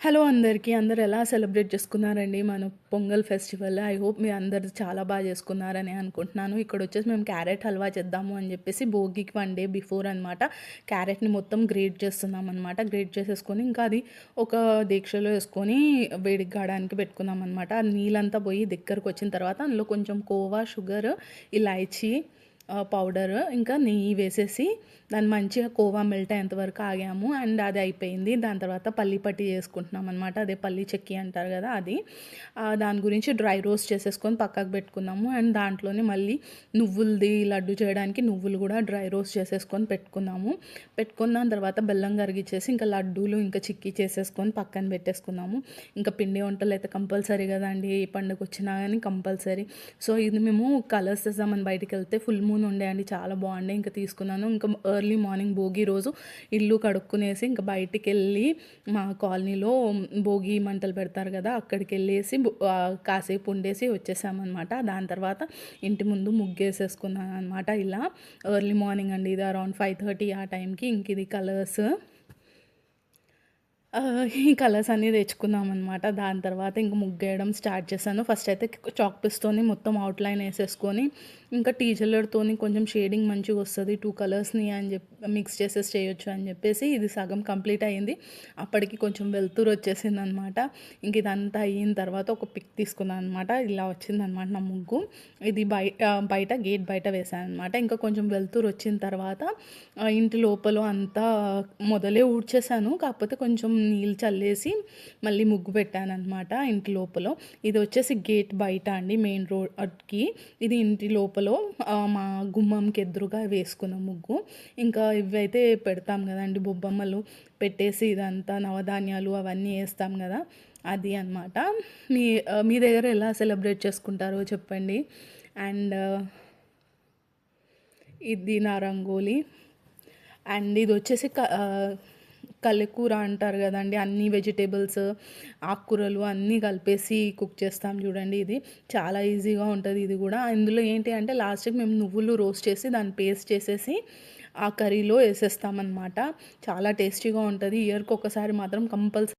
Hello అందరికీ. అందరూ ఎలా సెలబ్రేట్ చేసుకున్నారండి మన పొంగల్ ఫెస్టివల్? ఐ హోప్ మీ అందరూ చాలా బాగా చేసుకున్నారని అనుకుంటున్నాను. ఇక్కడొచ్చేసి మేము క్యారెట్ హల్వా చేద్దాము అని చెప్పేసి భోగికి 1 డే బిఫోర్ అనమాట క్యారెట్‌ని మొత్తం గ్రేట్ చేస్తున్నామనమాట. గ్రేట్ చేసేసుకొని ఇంకా అది ఒక దీక్షలో వేసుకొని వేడికి కాడానికి పెట్టుకున్నామనమాట. ఆ నీళ్ళంతా పోయి దగ్గరకొచ్చిన తర్వాత అందులో కొంచెం కోవా, షుగర్, ఇలాయచీ పౌడర్ ఇంకా నెయ్యి వేసేసి దాన్ని మంచిగా కోవా మెల్ట్ అయ్యేంత వరకు ఆగాము. అండ్ అది అయిపోయింది. దాని తర్వాత పల్లి పట్టి చేసుకుంటున్నాం అనమాట. అదే పల్లి చెక్కి అంటారు కదా అది. దాని గురించి డ్రై రోస్ట్ చేసేసుకొని పక్కకు పెట్టుకున్నాము. అండ్ దాంట్లోనే మళ్ళీ నువ్వులది లడ్డు చేయడానికి నువ్వులు కూడా డ్రై రోస్ట్ చేసేసుకొని పెట్టుకున్నాము. పెట్టుకున్న దాని తర్వాత బెల్లం కరిగిచ్చేసి ఇంకా లడ్డూలు ఇంకా చిక్కీ చేసేసుకొని పక్కన పెట్టేసుకున్నాము. ఇంకా పిండి వంటలు అయితే కంపల్సరీ కదండి, ఏ పండుగ వచ్చినా కానీ కంపల్సరీ. సో ఇది మేము కలర్స్ తెద్దామని బయటికి వెళ్తే ఫుల్ మూన్ ఉండే అండి, చాలా బాగుండే. ఇంకా తీసుకున్నాను. ఇంకా ఎర్లీ మార్నింగ్ భోగి రోజు ఇల్లు కడుక్కునేసి ఇంకా బయటికి వెళ్ళి మా కాలనీలో భోగి మంటలు పెడతారు కదా, అక్కడికి వెళ్ళేసి కాసేపు ఉండేసి వచ్చేసామన్నమాట. దాని తర్వాత ఇంటి ముందు ముగ్గేసేసుకున్నాను అనమాట. ఇలా ఎర్లీ మార్నింగ్ అండి, ఇది అరౌండ్ 5:30 ఆ టైంకి. ఇంక ఇది కలర్స్ ఈ కలర్స్ అన్నీ తెచ్చుకున్నామనమాట. దాని తర్వాత ఇంక ముగ్గేయడం స్టార్ట్ చేశాను. ఫస్ట్ అయితే చాక్ పీస్తోని మొత్తం అవుట్లైన్ వేసేసుకొని ఇంకా టీజర్లతోని కొంచెం షేడింగ్ మంచిగా వస్తుంది 2 కలర్స్ని అని చెప్పి మిక్స్ చేసేసి చేయొచ్చు అని చెప్పేసి ఇది సగం కంప్లీట్ అయ్యింది. అప్పటికి కొంచెం వెలుతురు వచ్చేసింది అనమాట. ఇంక ఇదంతా అయిన తర్వాత ఒక పిక్ తీసుకున్నాను అనమాట. ఇలా వచ్చిందనమాట నా ముగ్గు. ఇది బయట గేట్ బయట వేసాను అనమాట. ఇంకా కొంచెం వెలుతురు వచ్చిన తర్వాత ఇంటి లోపల అంతా మొదలే ఊడ్చేసాను. కాకపోతే కొంచెం నీళ్ళు చల్లేసి మళ్ళీ ముగ్గు పెట్టాను అనమాట ఇంటి లోపల. ఇది వచ్చేసి గేట్ బయట అండి, మెయిన్ రోడ్కి. ఇది ఇంటి లోపల మా గుమ్మంకి ఎదురుగా వేసుకున్న ముగ్గు. ఇంకా ఇవైతే పెడతాం కదండి బొబ్బమ్మలు పెట్టేసి ఇదంతా నవధాన్యాలు అవన్నీ వేస్తాం కదా, అది అనమాట. మీ దగ్గర ఎలా సెలబ్రేట్ చేసుకుంటారో చెప్పండి. అండ్ ఇది నా రంగోలీ. అండ్ ఇది వచ్చేసి కలెకూర అంటారు కదండి, అన్ని వెజిటేబుల్స్ ఆకుకూరలు అన్నీ కలిపేసి కుక్ చేస్తాం చూడండి. ఇది చాలా ఈజీగా ఉంటుంది. ఇది కూడా ఇందులో ఏంటి అంటే లాస్ట్కి మేము నువ్వులు రోస్ట్ చేసి దాన్ని పేస్ట్ చేసేసి ఆ కర్రీలో వేసేస్తామన్నమాట. చాలా టేస్టీగా ఉంటుంది. ఇయర్కి ఒకసారి మాత్రం కంపల్సరీ